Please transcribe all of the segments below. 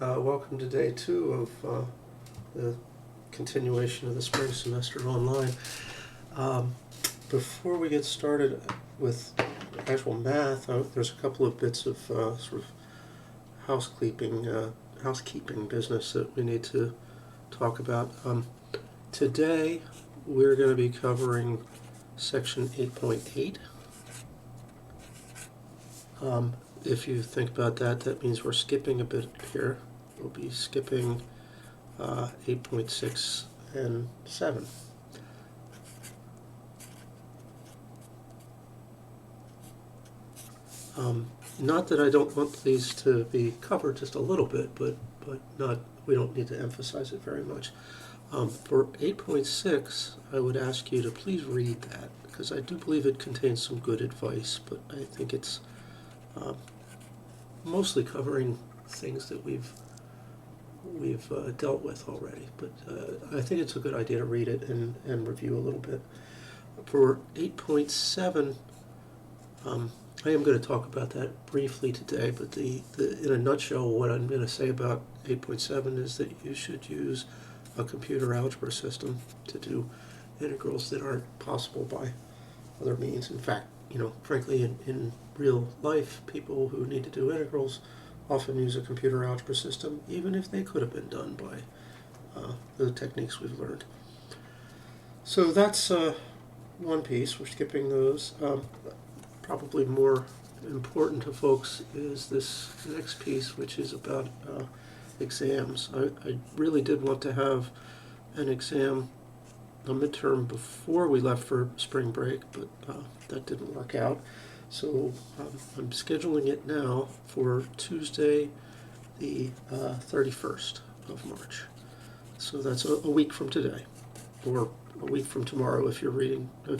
Welcome to day 2 of the continuation of the spring semester online. Before we get started with actual math, there's a couple of bits of sort of housekeeping business that we need to talk about. Today we're going to be covering section 8.8. If you think about that, that means we're skipping a bit here. We'll be skipping 8.6 and 7. Not that I don't want these to be covered just a little bit, but we don't need to emphasize it very much. For 8.6, I would ask you to please read that, because I do believe it contains some good advice, but I think it's mostly covering things that we've dealt with already. But I think it's a good idea to read it and review a little bit. For 8.7, I am going to talk about that briefly today, but in a nutshell, what I'm going to say about 8.7 is that you should use a computer algebra system to do integrals that aren't possible by other means. In fact, frankly, in real life, people who need to do integrals often use a computer algebra system, even if they could have been done by the techniques we've learned. So that's one piece. We're skipping those. Probably more important to folks is this next piece, which is about exams. I really did want to have an exam, a midterm, before we left for spring break, but that didn't work out. So I'm scheduling it now for Tuesday, the 31st of March. So that's a week from today, or a week from tomorrow if you're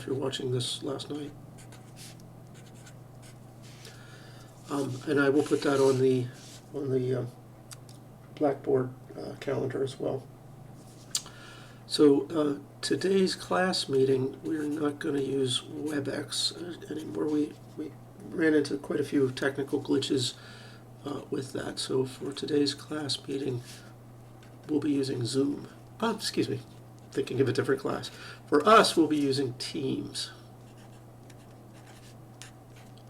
watching this last night. And I will put that on the Blackboard calendar as well. So today's class meeting, we're not going to use WebEx anymore. We ran into quite a few technical glitches with that. So for today's class meeting, we'll be using Zoom. Thinking of a different class. For us, we'll be using Teams,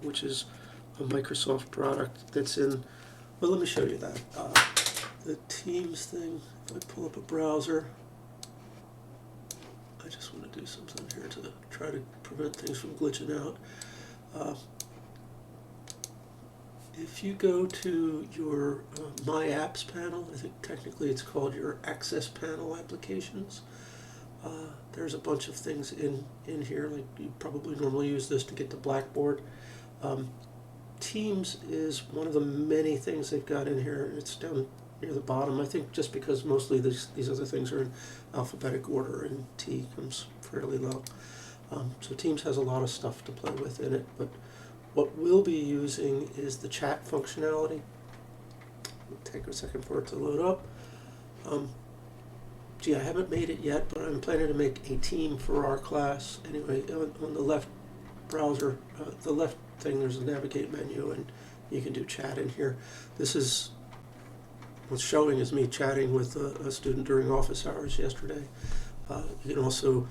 which is a Microsoft product that's in, well, let me show you that. The Teams thing, if I pull up a browser, I just want to do something here to try to prevent things from glitching out. If you go to your My Apps panel, I think technically it's called your Access Panel Applications, there's a bunch of things in here. Like, you probably normally use this to get to Blackboard. Teams is one of the many things they've got in here. It's down near the bottom, I think, just because mostly these other things are in alphabetic order and T comes fairly low. So Teams has a lot of stuff to play with in it, but what we'll be using is the chat functionality. It'll take a second for it to load up. I haven't made it yet, but I'm planning to make a team for our class. Anyway, on the left browser, the left thing, there's a navigate menu, and you can do chat in here. This is what's showing is me chatting with a student during office hours yesterday. You can also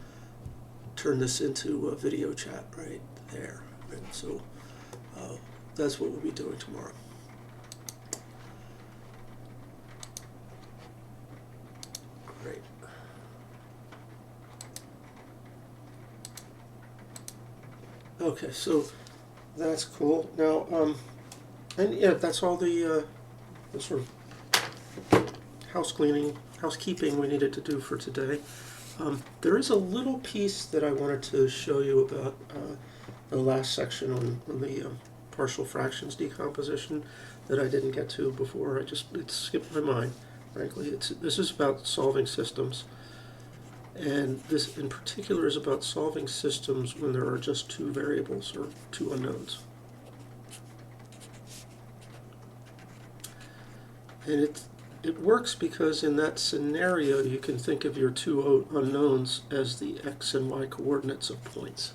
turn this into a video chat right there. And so that's what we'll be doing tomorrow. Great. Okay, so that's cool. Now, and yeah, that's all the sort of housekeeping we needed to do for today. There is a little piece that I wanted to show you about the last section on the partial fractions decomposition that I didn't get to before. It skipped my mind, frankly. This is about solving systems. And this in particular is about solving systems when there are just two variables or two unknowns. And it works because in that scenario you can think of your two unknowns as the x and y coordinates of points.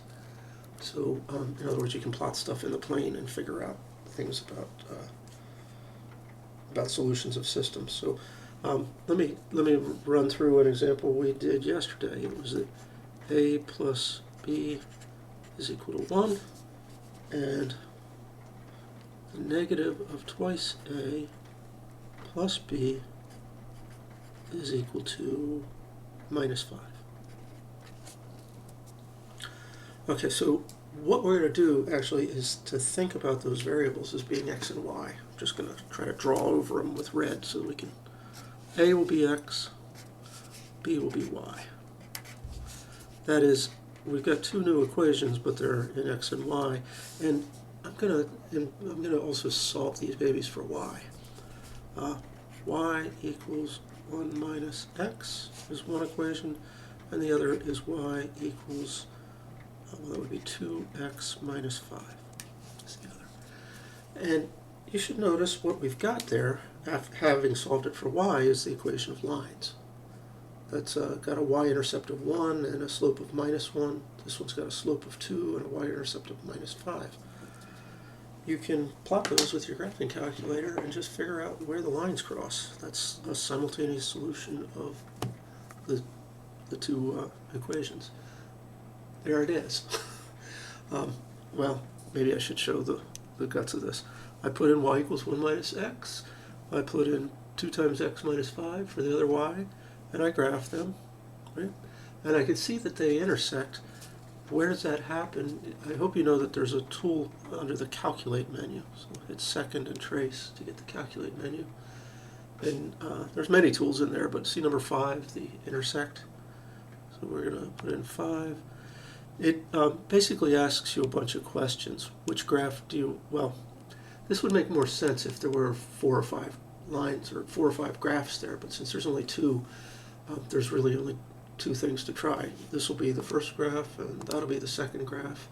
So in other words, you can plot stuff in the plane and figure out things about about solutions of systems. So let me run through an example we did yesterday. It was that a plus b is equal to 1, and the negative of twice a plus b is equal to minus 5. Okay, so what we're going to do actually is to think about those variables as being x and y. I'm just going to try to draw over them with red so we can, a will be x, b will be y. That is, we've got two new equations, but they're in x and y, and I'm going to also solve these babies for y. Y equals 1 minus x is one equation, and the other is y equals, well, that would be 2x minus 5 is the other. And you should notice what we've got there, having solved it for y, is the equation of lines. That's got a y-intercept of 1 and a slope of minus 1. This one's got a slope of 2 and a y-intercept of minus 5. You can plot those with your graphing calculator and just figure out where the lines cross. That's a simultaneous solution of the two equations. There it is. Well, maybe I should show the guts of this. I put in y equals 1 minus x. I put in 2 times x minus 5 for the other y, and I graph them, right? And I can see that they intersect. Where does that happen? I hope you know that there's a tool under the Calculate menu. So hit second and trace to get the Calculate menu. And there's many tools in there, but see number 5, the intersect. So we're going to put in 5. It basically asks you a bunch of questions. Which graph do you, well, this would make more sense if there were 4 or 5 lines or 4 or 5 graphs there, but since there's only 2, there's really only 2 things to try. This will be the first graph, and that'll be the second graph.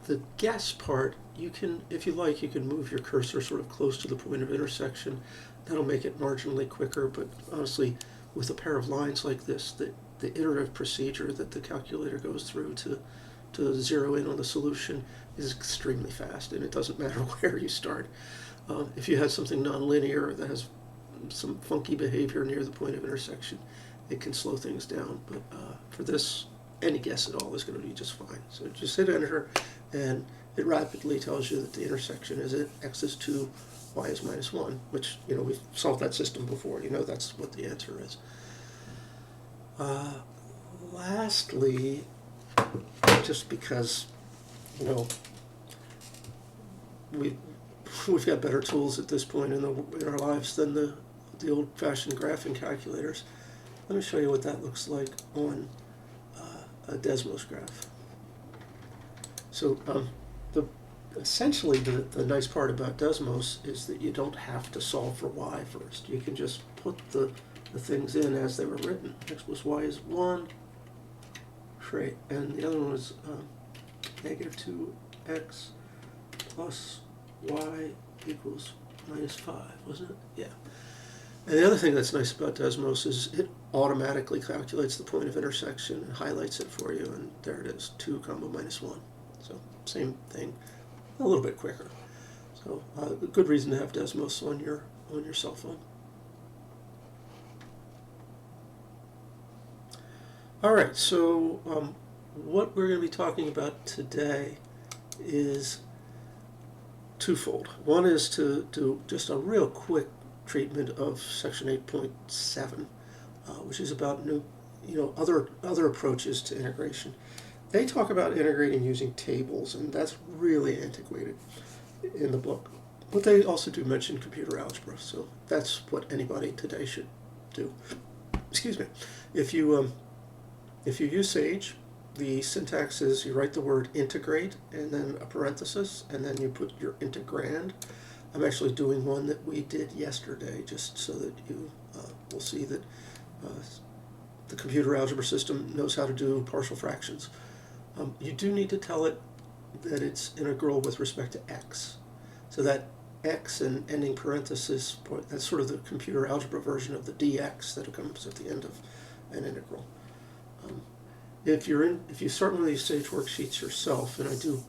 The guess part, you can, if you like, you can move your cursor sort of close to the point of intersection. That'll make it marginally quicker, but honestly, with a pair of lines like this, the iterative procedure that the calculator goes through to zero in on the solution is extremely fast, and it doesn't matter where you start. If you had something nonlinear that has some funky behavior near the point of intersection, it can slow things down, but for this, any guess at all is going to be just fine. So just hit enter, and it rapidly tells you that the intersection is at x is 2, y is minus 1, which, you know, we've solved that system before. You know that's what the answer is. Lastly, just because, you know, we've got better tools at this point in our lives than the old-fashioned graphing calculators. Let me show you what that looks like on a Desmos graph. So essentially the nice part about Desmos is that you don't have to solve for y first. You can just put the things in as they were written. X plus y is 1, great, and the other one was negative 2x plus y equals minus 5, wasn't it? Yeah. And the other thing that's nice about Desmos is it automatically calculates the point of intersection and highlights it for you, and there it is, 2 comma minus 1. So same thing, a little bit quicker. So a good reason to have Desmos on your cell phone. All right, so what we're going to be talking about today is twofold. One is to do just a real quick treatment of section 8.7, which is about other approaches to integration. They talk about integrating using tables, and that's really antiquated in the book. But they also do mention computer algebra, so that's what anybody today should do. Excuse me. If you use Sage, the syntax is you write the word integrate and then a parenthesis, and then you put your integrand. I'm actually doing one that we did yesterday just so that you will see that the computer algebra system knows how to do partial fractions. You do need to tell it that it's integral with respect to x. So that x and ending parenthesis, that's sort of the computer algebra version of the dx that comes at the end of an integral. If you start one of these Sage worksheets yourself, and I do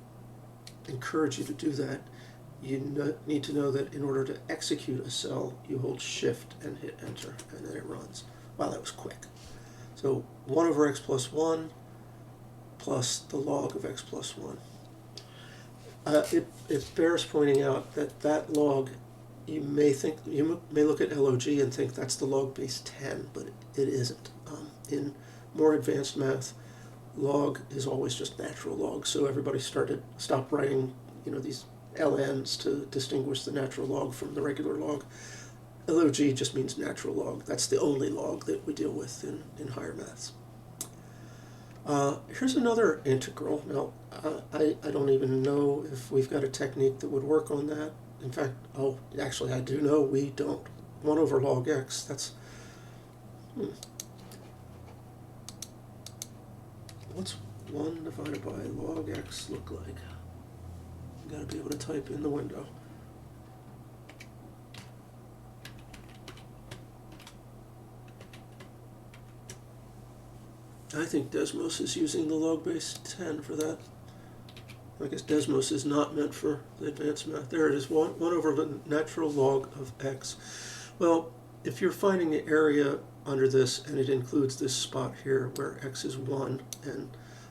encourage you to do that, you need to know that in order to execute a cell, you hold shift and hit enter, and then it runs. Wow, that was quick. So 1 over x plus 1 plus the log of x plus 1. It bears pointing out that that log, you may look at LOG and think that's the log base 10, but it isn't. In more advanced math, log is always just natural log, so everybody stopped writing these ln's to distinguish the natural log from the regular log. LOG just means natural log. That's the only log that we deal with in higher maths. Here's another integral. Now, I don't even know if we've got a technique that would work on that. In fact, actually I do know we don't. 1 over log x, that's... What's 1 divided by log x look like? You gotta be able to type in the window. I think Desmos is using the log base 10 for that. I guess Desmos is not meant for the advanced math. There it is, 1 over the natural log of x. Well, if you're finding the area under this, and it includes this spot here where x is 1 and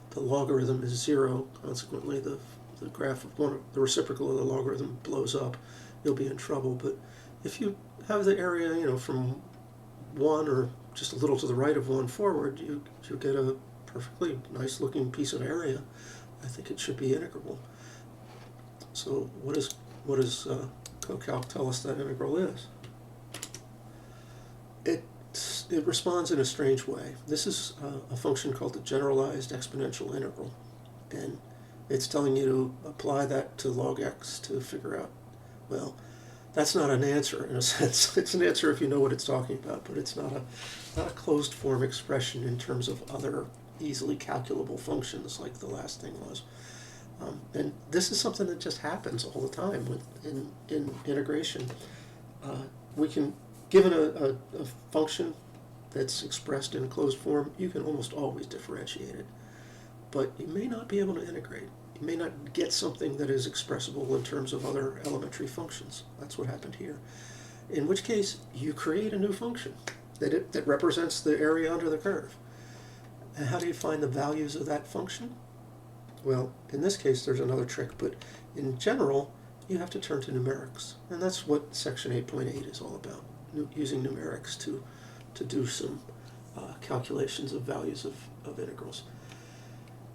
the logarithm is 0, consequently the graph of the reciprocal of the logarithm blows up, you'll be in trouble. But if you have the area, from 1 or just a little to the right of 1 forward, you get a perfectly nice looking piece of area. I think it should be integrable. So what does CoCalc tell us that integral is? It responds in a strange way. This is a function called the generalized exponential integral, and it's telling you to apply that to log x to figure out, well, that's not an answer in a sense. It's an answer if you know what it's talking about, but it's not a closed form expression in terms of other easily calculable functions like the last thing was. And this is something that just happens all the time in integration. We can, given a function that's expressed in closed form, you can almost always differentiate it. But you may not be able to integrate. You may not get something that is expressible in terms of other elementary functions. That's what happened here. In which case, you create a new function that represents the area under the curve. And how do you find the values of that function? Well, in this case, there's another trick, but in general, you have to turn to numerics. And that's what section 8.8 is all about, using numerics to do some calculations of values of integrals.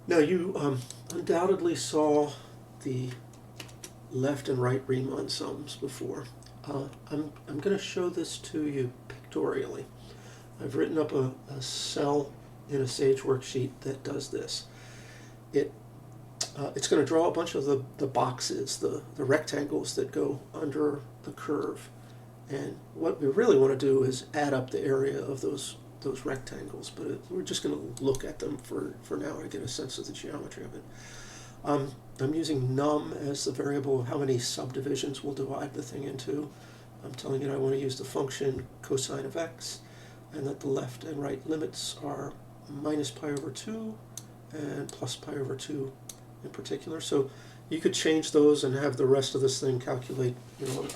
Now, you undoubtedly saw the left and right Riemann sums before. I'm going to show this to you pictorially. I've written up a cell in a Sage worksheet that does this. It's going to draw a bunch of the boxes, the rectangles that go under the curve. And what we really want to do is add up the area of those rectangles, but we're just going to look at them for now to get a sense of the geometry of it. I'm using num as the variable of how many subdivisions we'll divide the thing into. I'm telling it I want to use the function cosine of x, and that the left and right limits are minus pi over 2 and plus pi over 2 in particular. So you could change those and have the rest of this thing calculate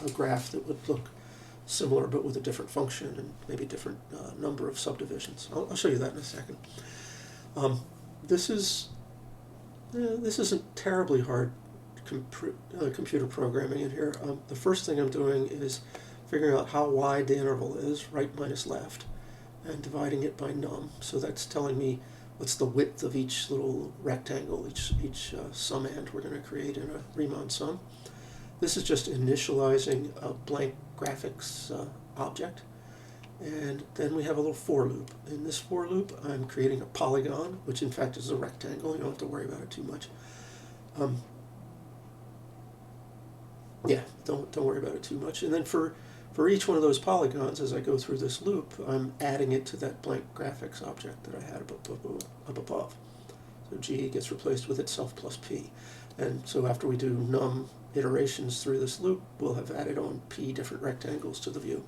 a graph that would look similar but with a different function and maybe different number of subdivisions. I'll show you that in a second. This isn't terribly hard computer programming in here. The first thing I'm doing is figuring out how wide the interval is, right minus left, and dividing it by num. So that's telling me what's the width of each little rectangle, each summand we're going to create in a Riemann sum. This is just initializing a blank graphics object. And then we have a little for loop. In this for loop, I'm creating a polygon, which in fact is a rectangle. You don't have to worry about it too much. Don't worry about it too much. And then for each one of those polygons, as I go through this loop, I'm adding it to that blank graphics object that I had up above. So G gets replaced with itself plus P. And so after we do num iterations through this loop, we'll have added on P different rectangles to the view.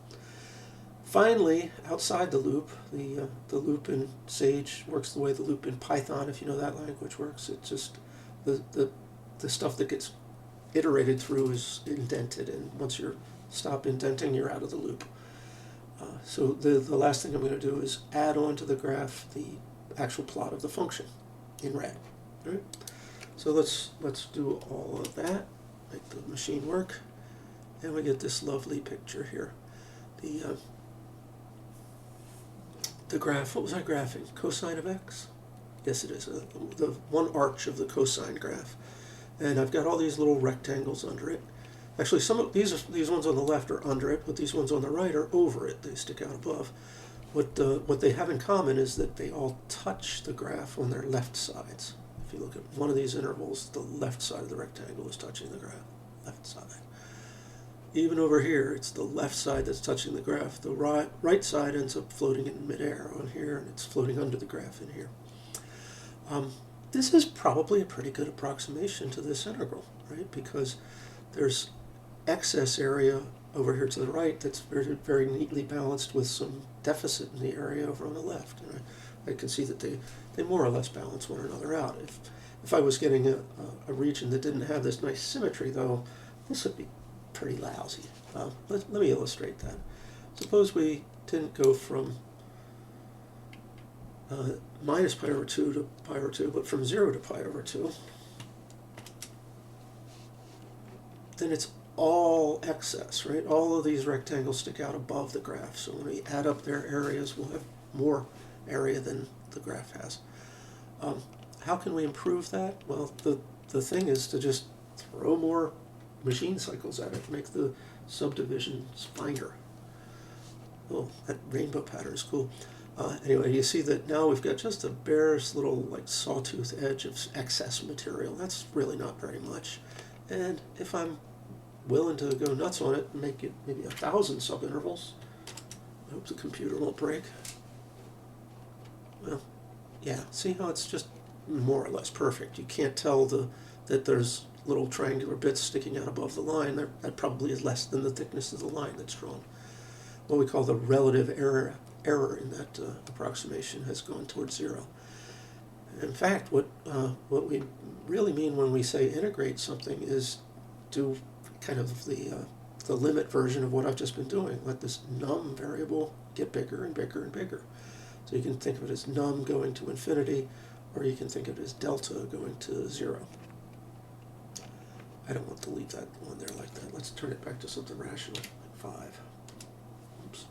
Finally, outside the loop, the loop in Sage works the way the loop in Python, if you know that language, works. It's just the stuff that gets iterated through is indented, and once you stop indenting, you're out of the loop. So the last thing I'm going to do is add on to the graph the actual plot of the function in red. Right? So let's do all of that, make the machine work, and we get this lovely picture here. The graph, what was I graphing? Cosine of x? Yes, it is. The one arch of the cosine graph. And I've got all these little rectangles under it. Actually, some of these ones on the left are under it, but these ones on the right are over it. They stick out above. What they have in common is that they all touch the graph on their left sides. If you look at one of these intervals, the left side of the rectangle is touching the graph. Left side. Even over here, it's the left side that's touching the graph. The right side ends up floating in midair on here, and it's floating under the graph in here. This is probably a pretty good approximation to this integral, right? Because there's excess area over here to the right that's very, very neatly balanced with some deficit in the area over on the left. And I can see that they more or less balance one another out. If I was getting a region that didn't have this nice symmetry, though, this would be pretty lousy. Let me illustrate that. Suppose we didn't go from minus pi over 2 to pi over 2, but from 0 to pi over 2. Then it's all excess, right? All of these rectangles stick out above the graph. So when we add up their areas, we'll have more area than the graph has. How can we improve that? Well, the thing is to just throw more machine cycles at it, make the subdivisions finer. Oh, that rainbow pattern is cool. Anyway, you see that now we've got just a barest little like sawtooth edge of excess material. That's really not very much. And if I'm willing to go nuts on it and make it maybe 1,000 subintervals, I hope the computer won't break. Well, yeah, see how it's just more or less perfect. You can't tell that there's little triangular bits sticking out above the line. That probably is less than the thickness of the line that's drawn. What we call the relative error in that approximation has gone towards 0. In fact, what we really mean when we say integrate something is do kind of the limit version of what I've just been doing. Let this num variable get bigger and bigger and bigger. So you can think of it as num going to infinity, or you can think of it as delta going to 0. I don't want to leave that one there like that. Let's turn it back to something rational, like 5. Oops.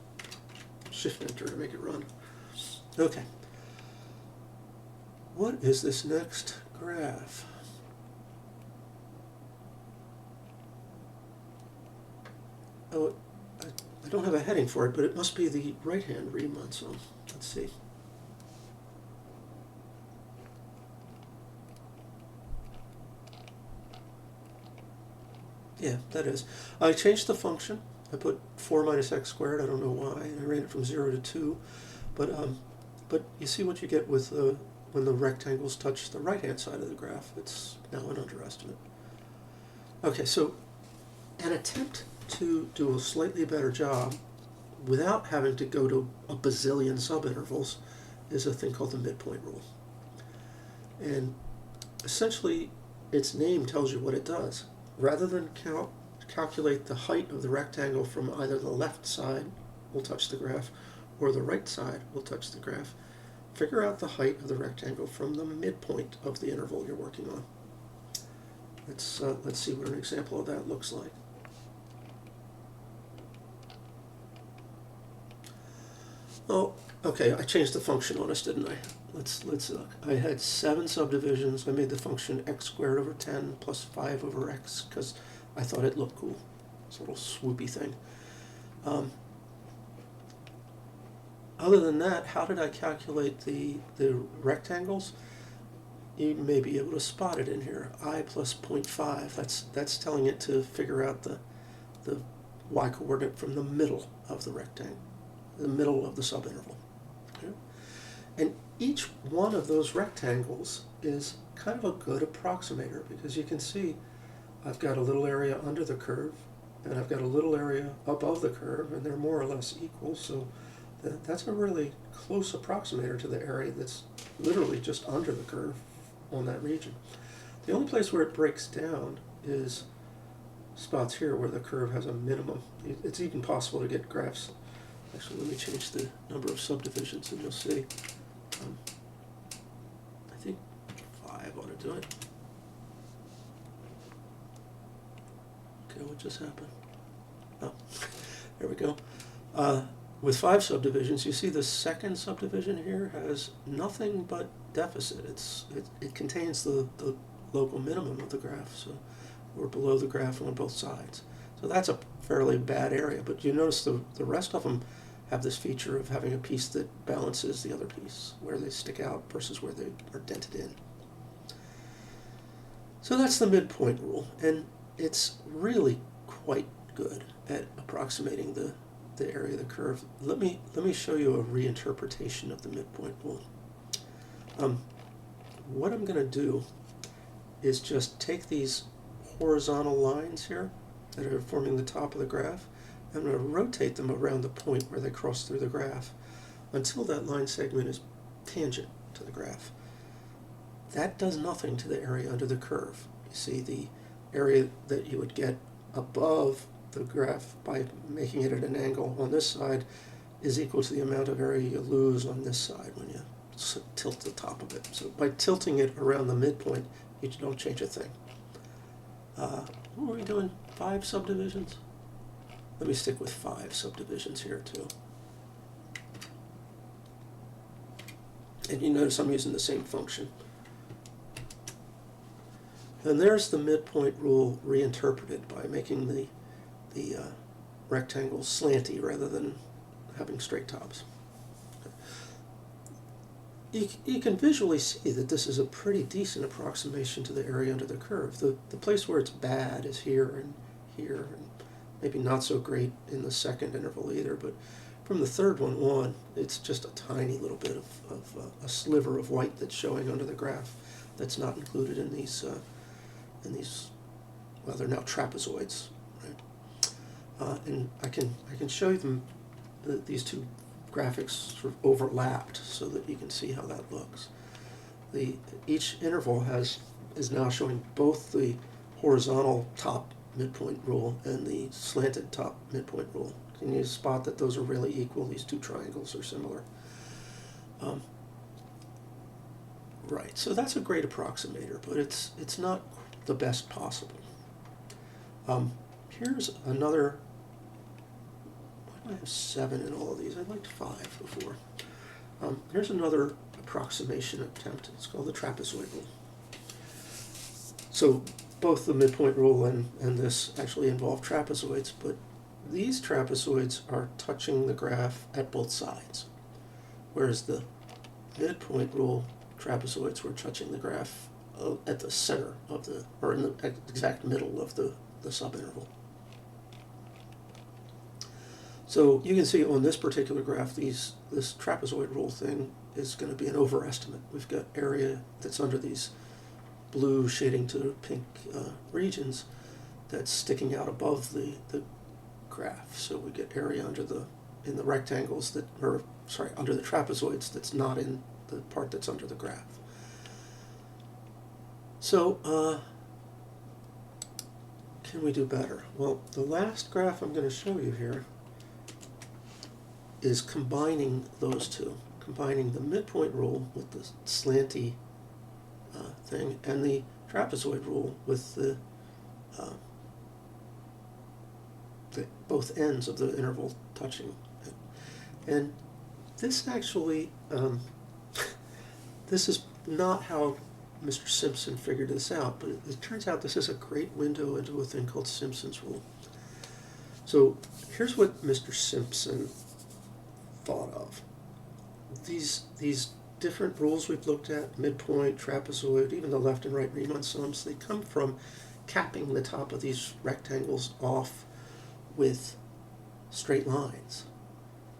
Shift enter to make it run. Okay. What is this next graph? Oh, I don't have a heading for it, but it must be the right-hand Riemann sum. Let's see. Yeah, that is. I changed the function. I put 4 minus x squared. I don't know why. And I ran it from 0 to 2. But you see what you get with when the rectangles touch the right-hand side of the graph. It's now an underestimate. Okay, so an attempt to do a slightly better job without having to go to a bazillion subintervals is a thing called the midpoint rule. And essentially, its name tells you what it does. Rather than calculate the height of the rectangle from either the left side will touch the graph or the right side will touch the graph, figure out the height of the rectangle from the midpoint of the interval you're working on. Let's see what an example of that looks like. Oh, okay, I changed the function on us, didn't I? Let's look. I had 7 subdivisions. I made the function x squared over 10 plus 5 over x because I thought it looked cool. It's a little swoopy thing. Other than that, how did I calculate the rectangles? You may be able to spot it in here. I plus 0.5. That's telling it to figure out the y-coordinate from the middle of the rectangle, the middle of the subinterval. Okay? And each one of those rectangles is kind of a good approximator because you can see I've got a little area under the curve and I've got a little area above the curve, and they're more or less equal, so that's a really close approximator to the area that's literally just under the curve on that region. The only place where it breaks down is spots here where the curve has a minimum. It's even possible to get graphs. Actually, let me change the number of subdivisions and you'll see. I think 5 ought to do it. Okay, what just happened? Oh, there we go. With 5 subdivisions, you see the second subdivision here has nothing but deficit. It contains the local minimum of the graph, so we're below the graph on both sides. So that's a fairly bad area, but you notice the rest of them have this feature of having a piece that balances the other piece, where they stick out versus where they are dented in. So that's the midpoint rule, and it's really quite good at approximating the area of the curve. Let me show you a reinterpretation of the midpoint rule. What I'm going to do is just take these horizontal lines here that are forming the top of the graph. I'm going to rotate them around the point where they cross through the graph until that line segment is tangent to the graph. That does nothing to the area under the curve. You see, the area that you would get above the graph by making it at an angle on this side is equal to the amount of area you lose on this side when you tilt the top of it. So by tilting it around the midpoint, you don't change a thing. What are we doing? 5 subdivisions? Let me stick with 5 subdivisions here too. And you notice I'm using the same function. And there's the midpoint rule reinterpreted by making the rectangles slanty rather than having straight tops. You can visually see that this is a pretty decent approximation to the area under the curve. The place where it's bad is here, and maybe not so great in the second interval either, but from the third one on, it's just a tiny little bit of a sliver of white that's showing under the graph that's not included in these, well, they're now trapezoids, right? And I can show you them, these two graphics sort of overlapped so that you can see how that looks. Each interval is now showing both the horizontal top midpoint rule and the slanted top midpoint rule. Can you spot that those are really equal? These two triangles are similar. Right, so that's a great approximator, but it's not the best possible. Here's another. I have 7 in all of these. I liked 5 before. Here's another approximation attempt. It's called the trapezoid rule. So both the midpoint rule and this actually involve trapezoids, but these trapezoids are touching the graph at both sides, whereas the midpoint rule trapezoids were touching the graph at the center of or in the exact middle of the subinterval. So you can see on this particular graph, this trapezoid rule thing is going to be an overestimate. We've got area that's under these blue shading to pink regions that's sticking out above the graph. So we get area in the rectangles under the trapezoids that's not in the part that's under the graph. So can we do better? Well, the last graph I'm going to show you here is combining those two, combining the midpoint rule with the slanty thing and the trapezoid rule with the both ends of the interval touching it. And this actually, this is not how Mr. Simpson figured this out, but it turns out this is a great window into a thing called Simpson's rule. So here's what Mr. Simpson thought of. These different rules we've looked at, midpoint, trapezoid, even the left and right Riemann sums, they come from capping the top of these rectangles off with straight lines,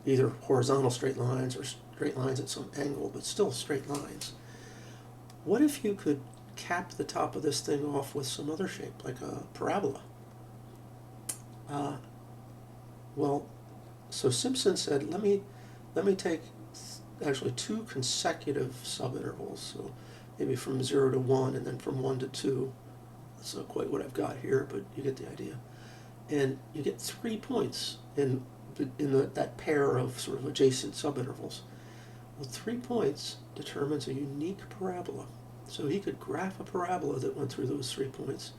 either horizontal straight lines or straight lines at some angle, but still straight lines. What if you could cap the top of this thing off with some other shape, like a parabola? Well, so Simpson said, let me take actually 2 consecutive subintervals, so maybe from 0 to 1 and then from 1 to 2. That's not quite what I've got here, but you get the idea. and you get 3 points in that pair of sort of adjacent subintervals. Well, 3 points determines a unique parabola. So he could graph a parabola that went through those 3 points,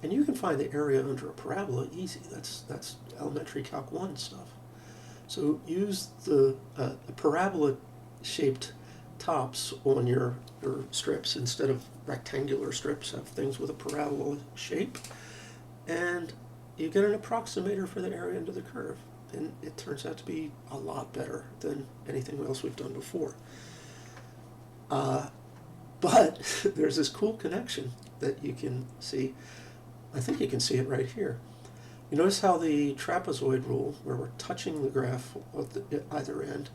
and you can find the area under a parabola easy. That's elementary Calc 1 stuff. So use the parabola-shaped tops on your strips instead of rectangular strips. Have things with a parabola shape, and you get an approximator for the area under the curve. And it turns out to be a lot better than anything else we've done before. But there's this cool connection that you can see. I think you can see it right here. You notice how the trapezoid rule, where we're touching the graph at either end,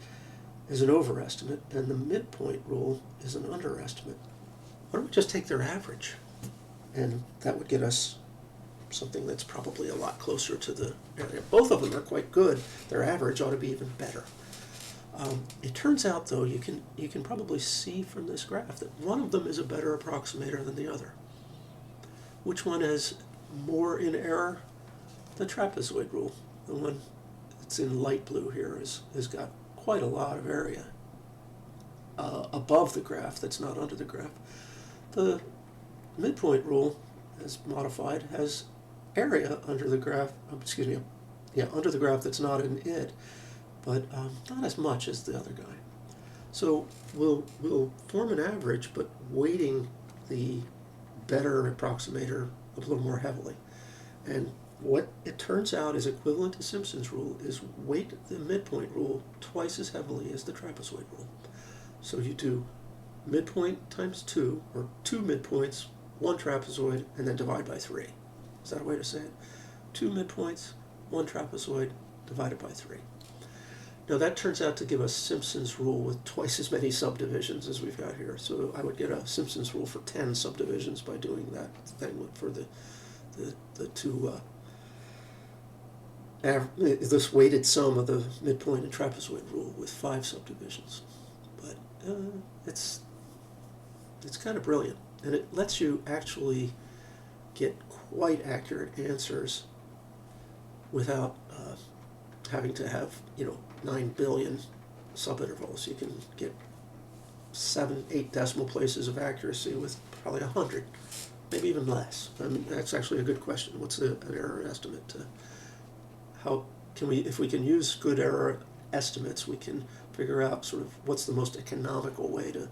is an overestimate, and the midpoint rule is an underestimate. Why don't we just take their average? And that would get us something that's probably a lot closer to the area. Both of them are quite good. Their average ought to be even better. It turns out, though, you can probably see from this graph that one of them is a better approximator than the other. Which one has more in error? The trapezoid rule. The one that's in light blue here has got quite a lot of area above the graph that's not under the graph. The midpoint rule, as modified, has area under the graph, under the graph that's not in it, but not as much as the other guy. So we'll form an average, but weighting the better approximator a little more heavily. And what it turns out is equivalent to Simpson's rule is weight the midpoint rule twice as heavily as the trapezoid rule. So you do midpoint times 2, or 2 midpoints, 1 trapezoid, and then divide by 3. Is that a way to say it? 2 midpoints, 1 trapezoid, divided by 3. Now that turns out to give us Simpson's rule with twice as many subdivisions as we've got here. So I would get a Simpson's rule for 10 subdivisions by doing that thing for the two, this weighted sum of the midpoint and trapezoid rule with 5 subdivisions. But it's kind of brilliant, and it lets you actually get quite accurate answers without having to have 9 billion subintervals. You can get 7, 8 decimal places of accuracy with probably 100, maybe even less. I mean, that's actually a good question. What's an error estimate? How can we, if we can use good error estimates, we can figure out sort of what's the most economical way to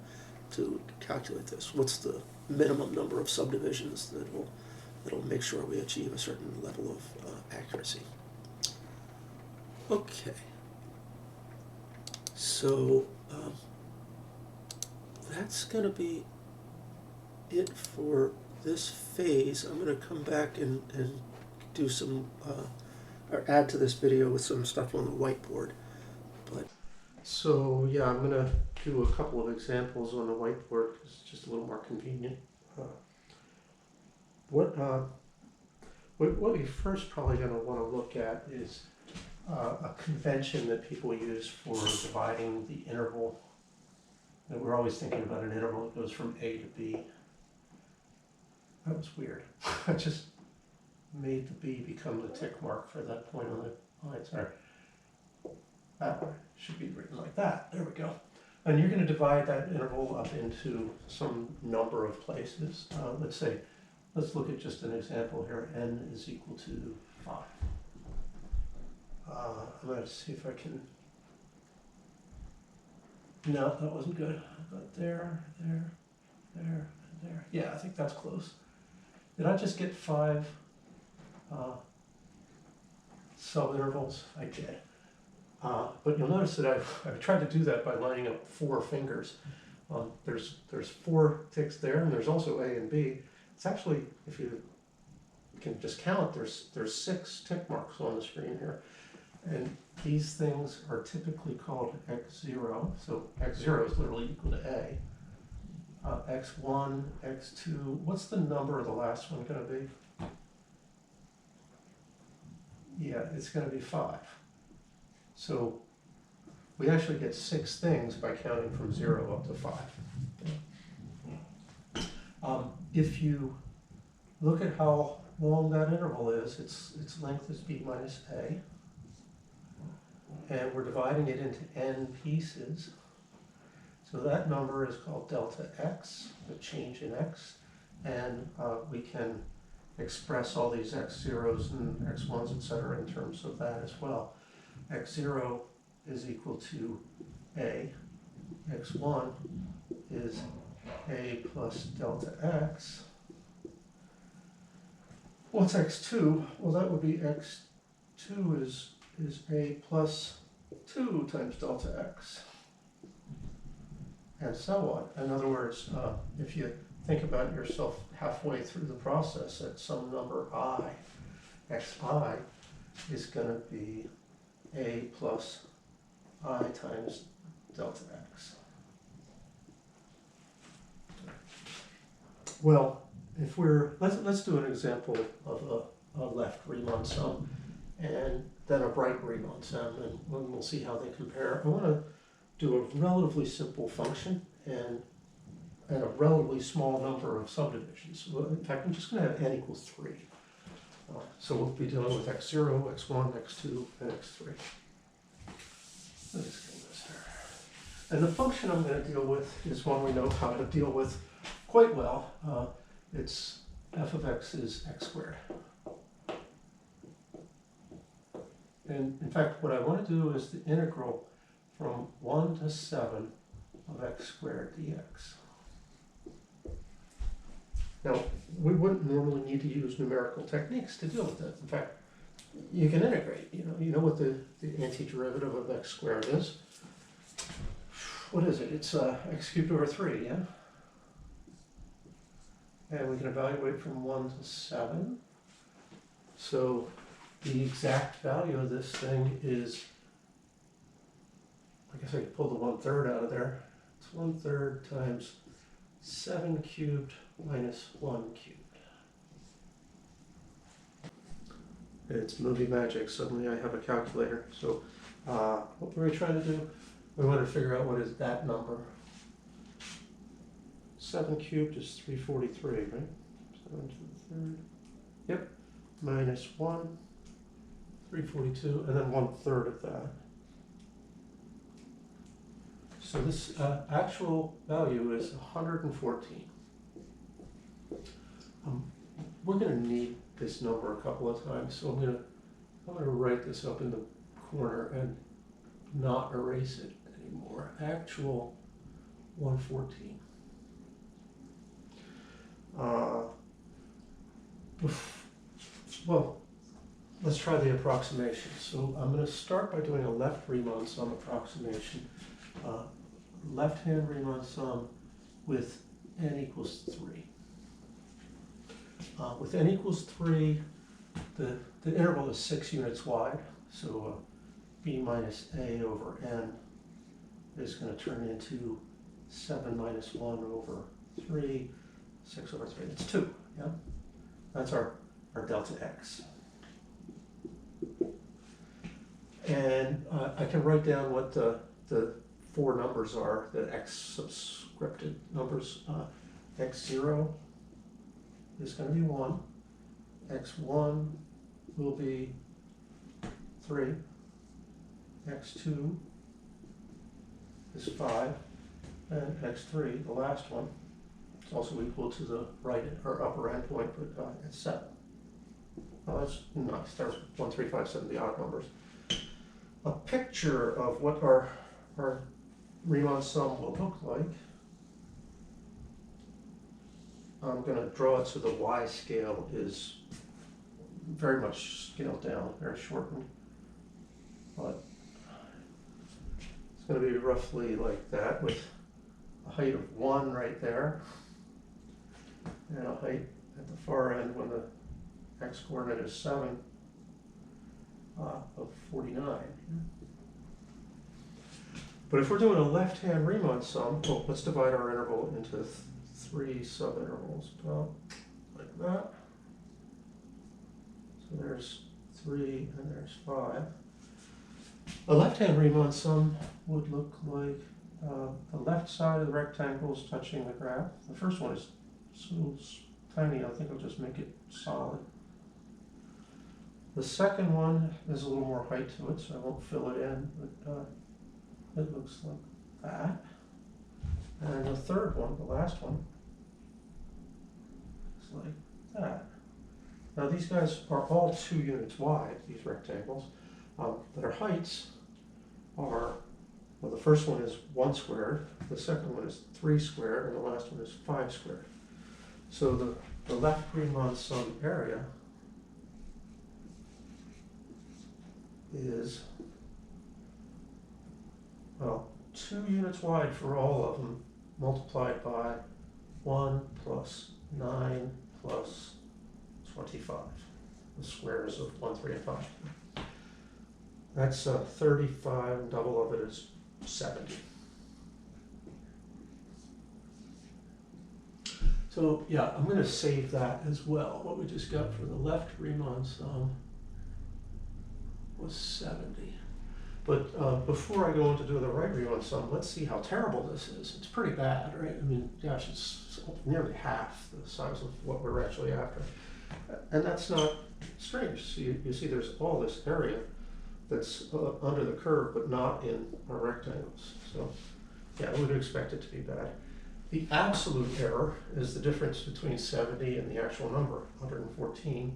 calculate this. What's the minimum number of subdivisions that'll make sure we achieve a certain level of accuracy. Okay. So that's going to be it for this phase. I'm going to come back and do some, or add to this video with some stuff on the whiteboard. So yeah, I'm going to do a couple of examples on the whiteboard because it's just a little more convenient. What we're first probably going to want to look at is a convention that people use for dividing the interval. And we're always thinking about an interval that goes from A to B. That was weird. I just made the B become the tick mark for that point on the line. Sorry. That one should be written like that. There we go. And you're going to divide that interval up into some number of places. Let's look at just an example here. N is equal to 5. I'm going to see if I can. No, that wasn't good. But there. Yeah, I think that's close. Did I just get 5 subintervals? I did. But you'll notice that I've tried to do that by lining up 4 fingers. There's 4 ticks there, and there's also A and B. It's actually, if you can just count, there's 6 tick marks on the screen here. And these things are typically called x0. So x0 is literally equal to A. x1, x2. What's the number of the last one going to be? Yeah, it's going to be 5. So we actually get 6 things by counting from 0 up to 5. If you look at how long that interval is. Its length is b minus a. And we're dividing it into n pieces. So that number is called delta x, the change in x. And we can express all these x0s and x1s, etc. in terms of that as well. x0 is equal to a. x1 is a plus delta x. What's x2? Well, that would be x2 is a plus 2 times delta x, and so on. In other words, if you think about yourself halfway through the process at some number I, xi is going to be a plus I times delta x. Well, if we're, let's do an example of a left Riemann sum and then a right Riemann sum, and we'll see how they compare. I want to do a relatively simple function and a relatively small number of subdivisions. Well, in fact, I'm just going to have n equals 3. So we'll be dealing with x0, x1, x2, and x3. Let's just get this here. And the function I'm going to deal with is one we know how to deal with quite well. It's f of x is x squared. And in fact, what I want to do is the integral from 1 to 7 of x squared dx. Now, we wouldn't normally need to use numerical techniques to deal with that. In fact, you can integrate. You know what the antiderivative of x squared is. What is it? It's x cubed over 3, yeah? And we can evaluate from 1 to 7. So the exact value of this thing is, I guess I could pull the 1/3 out of there. It's 1/3 times 7 cubed minus 1 cubed. It's movie magic. Suddenly I have a calculator. So what were we trying to do? We want to figure out what is that number. 7 cubed is 343, right? 7 to the 3rd. Yep. Minus 1, 342, and then 1/3 of that. So this actual value is 114. We're going to need this number a couple of times, so I'm going to write this up in the corner and not erase it anymore. Actual 114. Well, let's try the approximation. So I'm going to start by doing a left Riemann sum approximation. Left-hand Riemann sum with n equals 3. With n equals 3, the interval is 6 units wide, so b minus a over n is going to turn into 7 minus 1 over 3, 6 over 3. It's 2, yeah? That's our delta x. And I can write down what the 4 numbers are, the x subscripted numbers. x0 is going to be 1, x1 will be 3, x2 is 5, and x3, the last one, is also equal to the right or upper endpoint, but it's 7. Oh, that's nice. There's 1, 3, 5, 7, the odd numbers. A picture of what our Riemann sum will look like. I'm going to draw it so the y scale is very much scaled down, very shortened. But it's going to be roughly like that with a height of 1 right there and a height at the far end when the x coordinate is 7 of 49. But if we're doing a left-hand Riemann sum, well, let's divide our interval into 3 subintervals, about like that. So there's 3 and there's 5. A left-hand Riemann sum would look like the left side of the rectangle is touching the graph. The first one is so tiny, I think I'll just make it solid. The second one has a little more height to it, so I won't fill it in, but it looks like that. And the third one, the last one, looks like that. Now these guys are all 2 units wide, these rectangles. Their heights are, well, the first one is 1 squared, the second one is 3 squared, and the last one is 5 squared. So the left Riemann sum area is, well, 2 units wide for all of them, multiplied by 1 plus 9 plus 25, the squares of 1, 3, and 5. That's 35, and double of it is 70. So yeah, I'm going to save that as well. What we just got for the left Riemann sum was 70. But before I go into doing the right Riemann sum, let's see how terrible this is. It's pretty bad, right? I mean, gosh, it's nearly half the size of what we're actually after. And that's not strange. So you see there's all this area that's under the curve, but not in our rectangles. So yeah, I would expect it to be bad. The absolute error is the difference between 70 and the actual number, 114.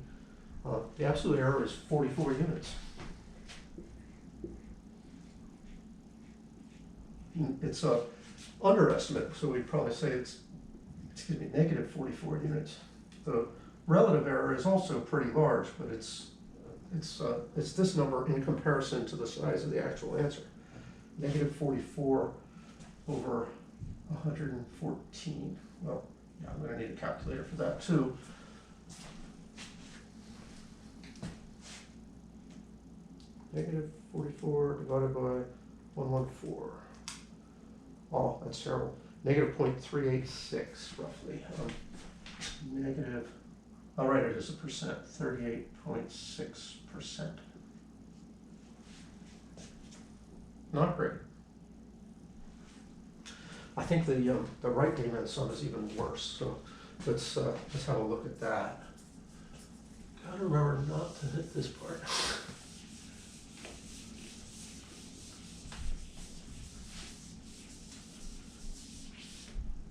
The absolute error is 44 units. It's a underestimate, so we'd probably say it's, negative 44 units. The relative error is also pretty large, but it's this number in comparison to the size of the actual answer. Negative 44 over 114. Well, yeah, I'm going to need a calculator for that too. Negative 44 divided by 114. Oh, that's terrible. Negative 0.386 roughly. Negative, I'll write it as a percent, 38.6%. Not great. I think the right Riemann sum is even worse. So let's have a look at that. Gotta remember not to hit this part.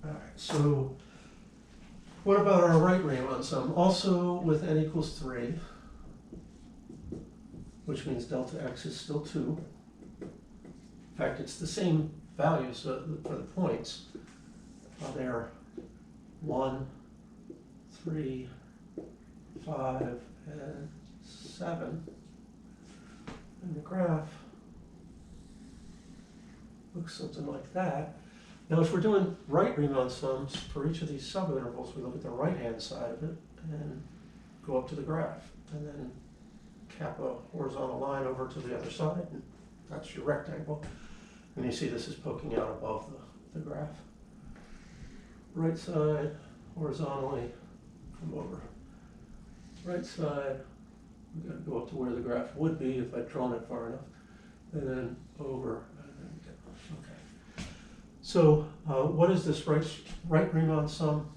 All right. So what about our right Riemann sum? Also with n equals 3, which means delta x is still 2. In fact, it's the same values for the points. They're 1, 3, 5, and 7. And the graph looks something like that. Now, if we're doing right Riemann sums for each of these subintervals, we look at the right-hand side of it and go up to the graph, and then cap a horizontal line over to the other side, and that's your rectangle. And you see this is poking out above the graph. Right side, horizontally, come over. Right side, we've got to go up to where the graph would be if I'd drawn it far enough, and then over, and then down. Okay. So what is this right Riemann sum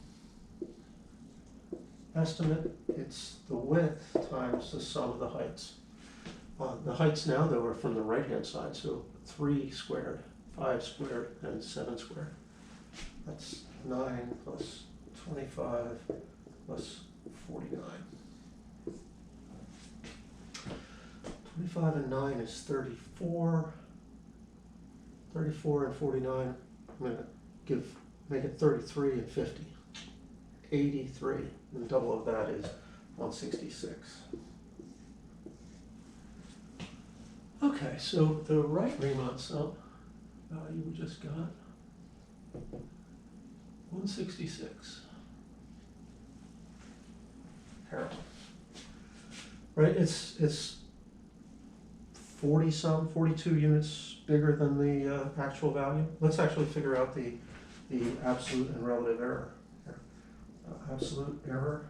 estimate? It's the width times the sum of the heights. The heights now, though, are from the right-hand side, so 3 squared, 5 squared, and 7 squared. That's 9 plus 25 plus 49. 25 and 9 is 34. 34 and 49, I'm going to make it 33 and 50. 83, and double of that is 166. Okay, so the right Riemann sum value we just got, 166. Terrible. Right, it's 40-some, 42 units bigger than the actual value. Let's actually figure out the absolute and relative error. Absolute error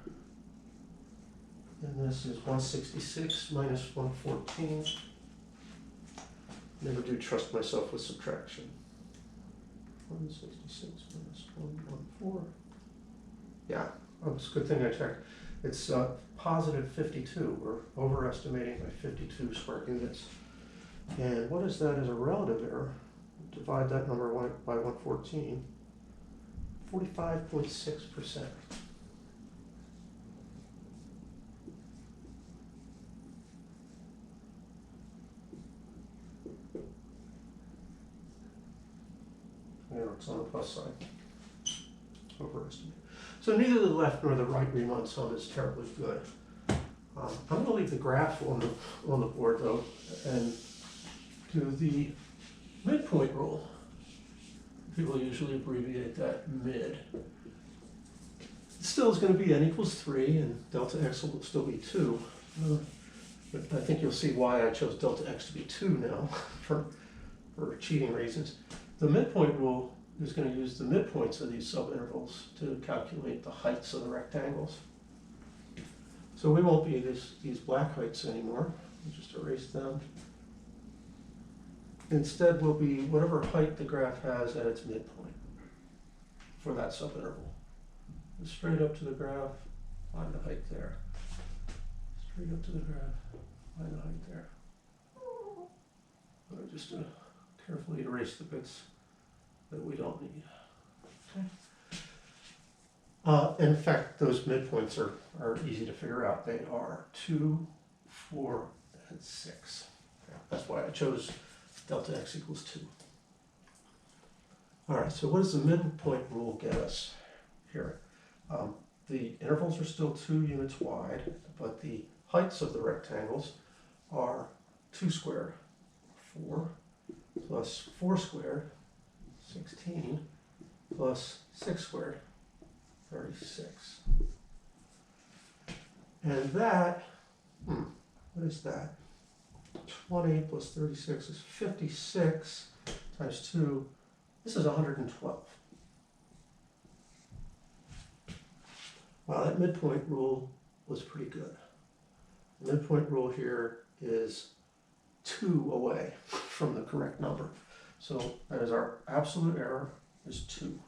in this is 166 minus 114. Never do trust myself with subtraction. 166 minus 114. Yeah, it's a good thing I checked. It's positive 52. We're overestimating by 52 square units. And what is that as a relative error? Divide that number by 114. 45.6%. It's on the plus side. Overestimate. So neither the left nor the right Riemann sum is terribly good. I'm going to leave the graph on the board though, and do the midpoint rule. People usually abbreviate that mid. It still is going to be n equals 3, and delta x will still be 2. But I think you'll see why I chose delta x to be 2 now for cheating reasons. The midpoint rule is going to use the midpoints of these subintervals to calculate the heights of the rectangles. So we won't be these black heights anymore. We'll just erase them. Instead, will be whatever height the graph has at its midpoint for that subinterval. Straight up to the graph, find the height there. Straight up to the graph, find the height there. Just to carefully erase the bits that we don't need. Okay. In fact, those midpoints are easy to figure out. They are 2, 4, and 6. That's why I chose delta x equals 2. All right, so what does the midpoint rule get us here? The intervals are still 2 units wide, but the heights of the rectangles are 2 squared, 4, plus 4 squared, 16, plus 6 squared, 36. And that, what is that? 20 plus 36 is 56 times 2. This is 112. Wow, that midpoint rule was pretty good. The midpoint rule here is 2 away from the correct number. So that is our absolute error is 2.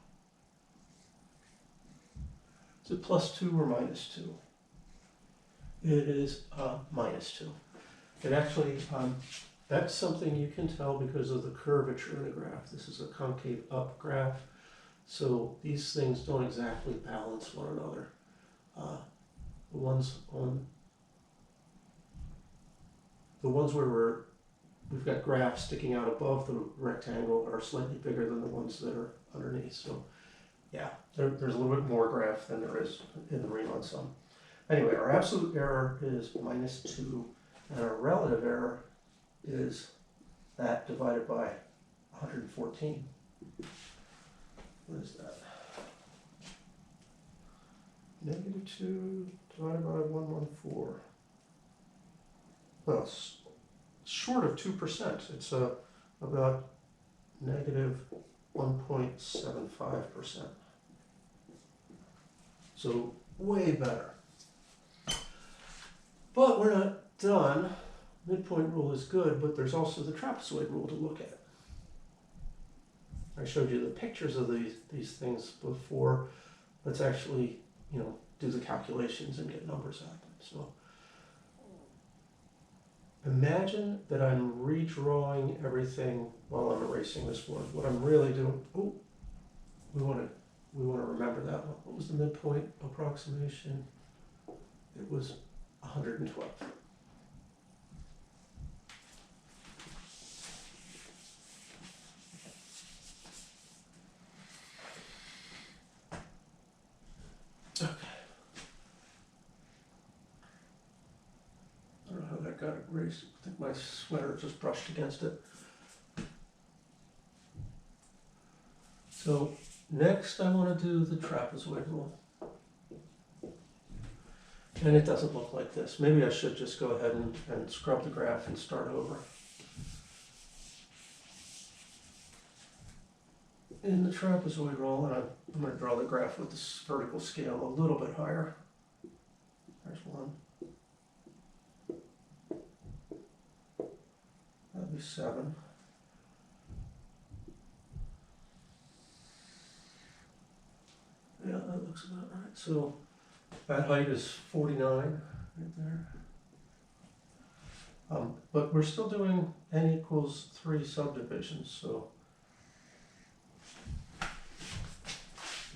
Is it plus 2 or minus 2? It is minus 2. It actually, that's something you can tell because of the curvature in the graph. This is a concave up graph, so these things don't exactly balance one another. The ones where we've got graphs sticking out above the rectangle are slightly bigger than the ones that are underneath. So yeah, there's a little bit more graph than there is in the Riemann sum. Anyway, our absolute error is minus 2, and our relative error is that divided by 114. What is that? Negative 2 divided by 114. Well, it's short of 2%. It's about negative 1.75%. So way better. But we're not done. Midpoint rule is good, but there's also the trapezoid rule to look at. I showed you the pictures of these things before. Let's actually, do the calculations and get numbers out of them. So imagine that I'm redrawing everything while I'm erasing this board. What I'm really doing, we want to remember that one. What was the midpoint approximation? It was 112. Okay. I don't know how that got erased. I think my sweater just brushed against it. So next I want to do the trapezoid rule. And it doesn't look like this. Maybe I should just go ahead and scrub the graph and start over. In the trapezoid rule, and I'm going to draw the graph with this vertical scale a little bit higher. There's one. That'd be 7. Yeah, that looks about right. So That height is 49 right there. But we're still doing n equals 3 subdivisions, so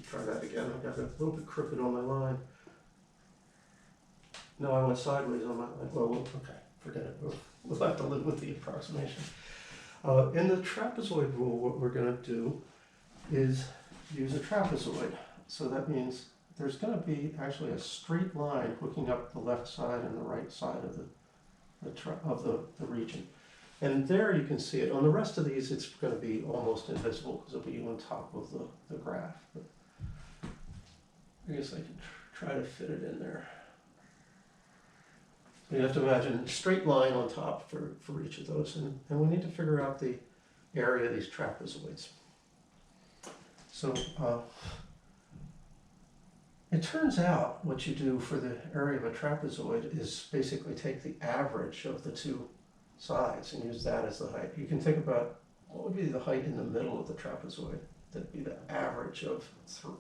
try that again. I got a little bit crooked on my line. No, I went sideways on my line. Well, okay, forget it. We'll have to live with the approximation. In the trapezoid rule, what we're going to do is use a trapezoid. So that means there's going to be actually a straight line hooking up the left side and the right side of the region. And there you can see it. On the rest of these, it's going to be almost invisible because it'll be on top of the graph. But I guess I can try to fit it in there. So you have to imagine a straight line on top for each of those. And we need to figure out the area of these trapezoids. So it turns out what you do for the area of a trapezoid is basically take the average of the two sides and use that as the height. You can think about what would be the height in the middle of the trapezoid. That'd be the average of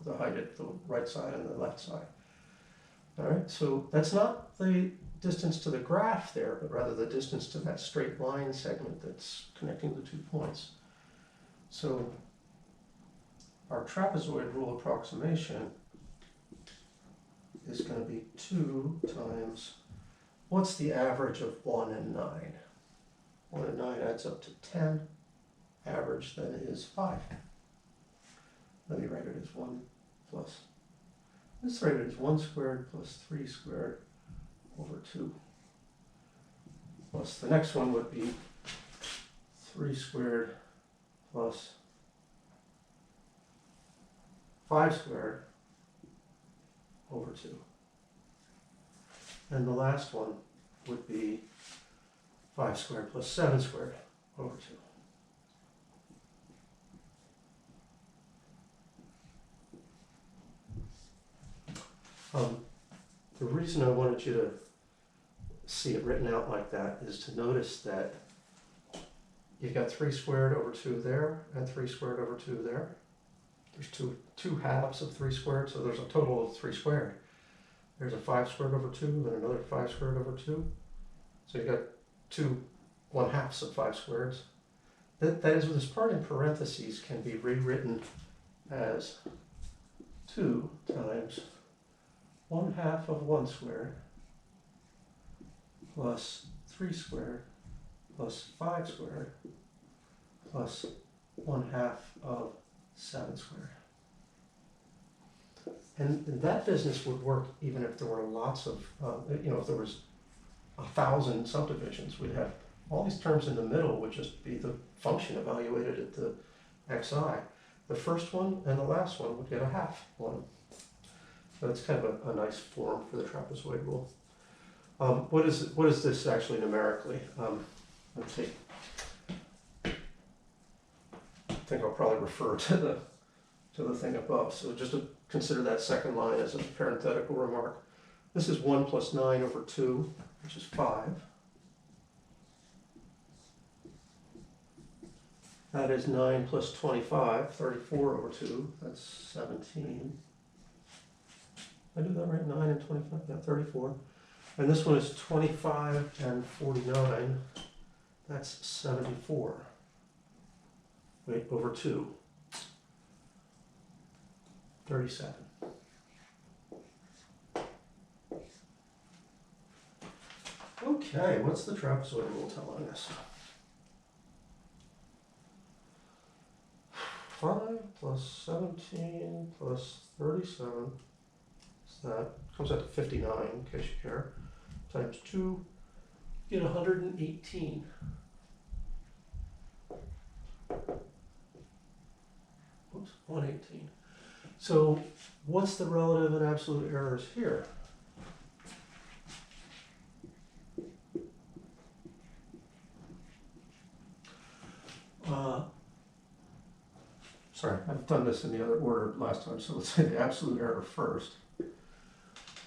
the height at the right side and the left side. All right, so that's not the distance to the graph there, but rather the distance to that straight line segment that's connecting the 2 points. So our trapezoid rule approximation is going to be 2 times, what's the average of 1 and 9? 1 and 9 adds up to 10. Average then is 5. Let me write it as 1 plus, let's write it as 1 squared plus 3 squared over 2. Plus the next one would be 3 squared plus 5 squared over 2. And the last one would be 5 squared plus 7 squared over 2. The reason I wanted you to see it written out like that is to notice that you've got 3 squared over 2 there and 3 squared over 2 there. There's two halves of 3 squared, so there's a total of 3 squared. There's a 5 squared over 2 and another 5 squared over 2. So you've got 2 1/2s of 5 squareds. That is, this part in parentheses can be rewritten as 2 times 1/2 of 1 squared plus 3 squared plus 5 squared plus 1/2 of 7 squared. And that business would work even if there were lots of, if there was 1,000 subdivisions, we'd have all these terms in the middle would just be the function evaluated at the xi. The first one and the last one would get a half one. So it's kind of a nice form for the trapezoid rule. What is this actually numerically? Let's see. I think I'll probably refer to the thing above. So just to consider that second line as a parenthetical remark. This is 1 plus 9 over 2, which is 5. That is 9 plus 25, 34 over 2, that's 17. I do that right? 9 and 25? Yeah, 34. And this one is 25 and 49. That's 74. Wait, over 2. 37. Okay, what's the trapezoid rule telling us? 5 plus 17 plus 37. That comes out to 59, in case you care, times 2, you get 118. Oops, 118. So what's the relative and absolute errors here? Sorry, I've done this in the other order last time, so let's say the absolute error first.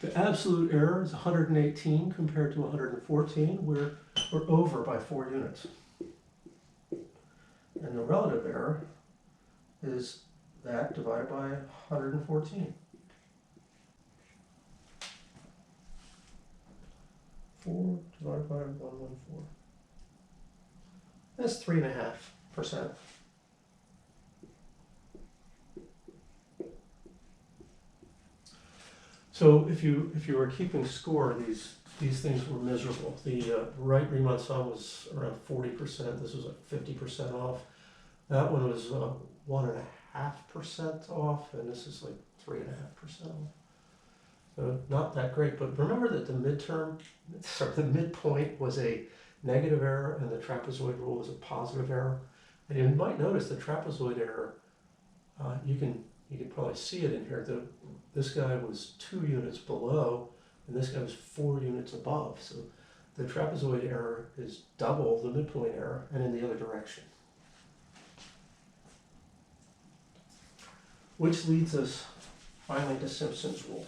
The absolute error is 118 compared to 114. We're over by 4 units. And the relative error is that divided by 114. 4 divided by 114. That's 3.5%. So if you were keeping score, these things were miserable. The right Riemann sum was around 40%. This was like 50% off. That one was 1.5% off, and this is like 3.5% off. So not that great. But remember that the midpoint was a negative error, and the trapezoid rule was a positive error. And you might notice the trapezoid error. You can probably see it in here. This guy was 2 units below, and this guy was 4 units above. So the trapezoid error is double the midpoint error, and in the other direction. Which leads us finally to Simpson's rule.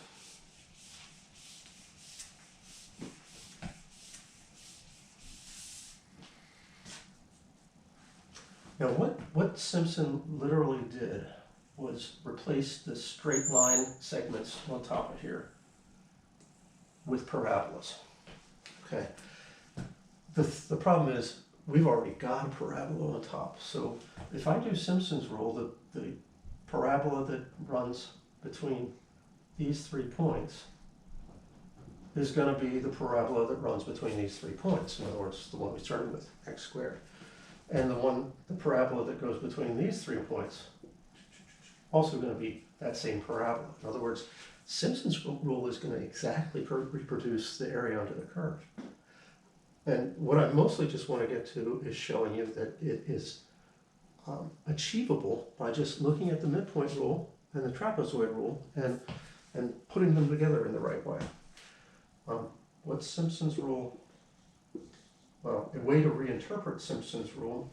Now what Simpson literally did was replace the straight line segments on top of here with parabolas. Okay. The problem is we've already got a parabola on top. So if I do Simpson's rule, the parabola that runs between these 3 points is going to be the parabola that runs between these 3 points. In other words, the one we started with, x squared. And the parabola that goes between these 3 points also going to be that same parabola. In other words, Simpson's rule is going to exactly reproduce the area under the curve. And what I mostly just want to get to is showing you that it is achievable by just looking at the midpoint rule and the trapezoid rule and putting them together in the right way. What's Simpson's rule? Well, a way to reinterpret Simpson's rule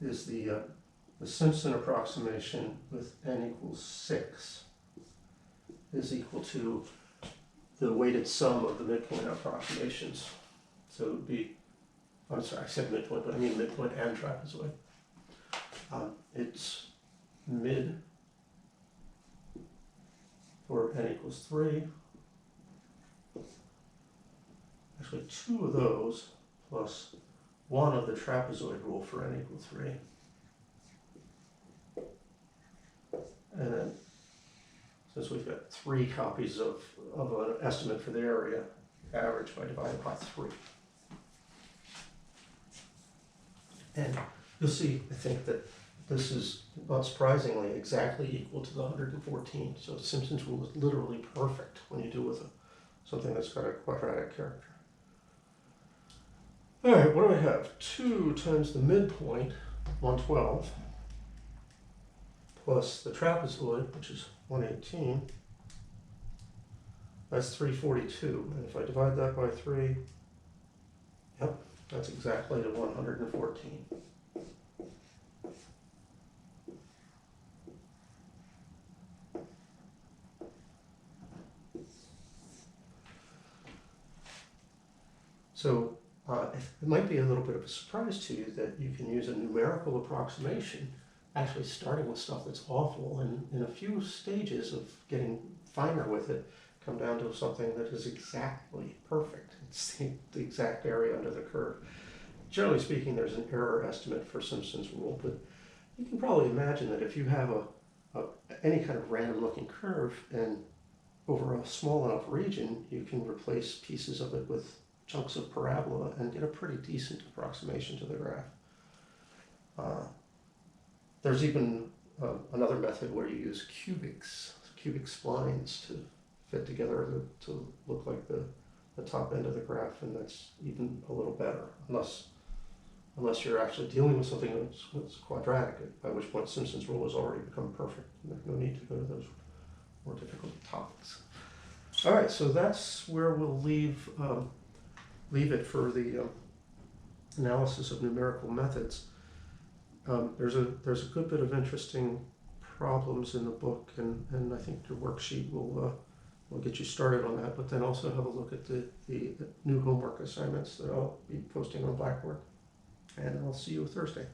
is the Simpson approximation with n equals 6 is equal to the weighted sum of the midpoint approximations. So it would be, I'm sorry, I said midpoint, but I mean midpoint and trapezoid. It's mid for n equals 3. Actually, 2 of those plus 1 of the trapezoid rule for n equals 3. And then, since we've got 3 copies of an estimate for the area, average by dividing by 3. And you'll see, I think, that this is, not surprisingly, exactly equal to the 114. So Simpson's rule is literally perfect when you do with something that's got a quadratic character. All right, what do I have? 2 times the midpoint, 112, plus the trapezoid, which is 118. That's 342. And if I divide that by 3, yep, that's exactly the 114. So it might be a little bit of a surprise to you that you can use a numerical approximation, actually starting with stuff that's awful, and in a few stages of getting finer with it, come down to something that is exactly perfect. It's the exact area under the curve. Generally speaking, there's an error estimate for Simpson's rule, but you can probably imagine that if you have any kind of random looking curve and over a small enough region, you can replace pieces of it with chunks of parabola and get a pretty decent approximation to the graph. There's even another method where you use cubic splines to fit together to look like the top end of the graph, and that's even a little better, unless you're actually dealing with something that's quadratic, by which point Simpson's rule has already become perfect. There's no need to go to those more difficult topics. All right, so that's where we'll leave it for the analysis of numerical methods. There's a good bit of interesting problems in the book, and I think your worksheet will get you started on that, but then also have a look at the new homework assignments that I'll be posting on Blackboard. And I'll see you Thursday.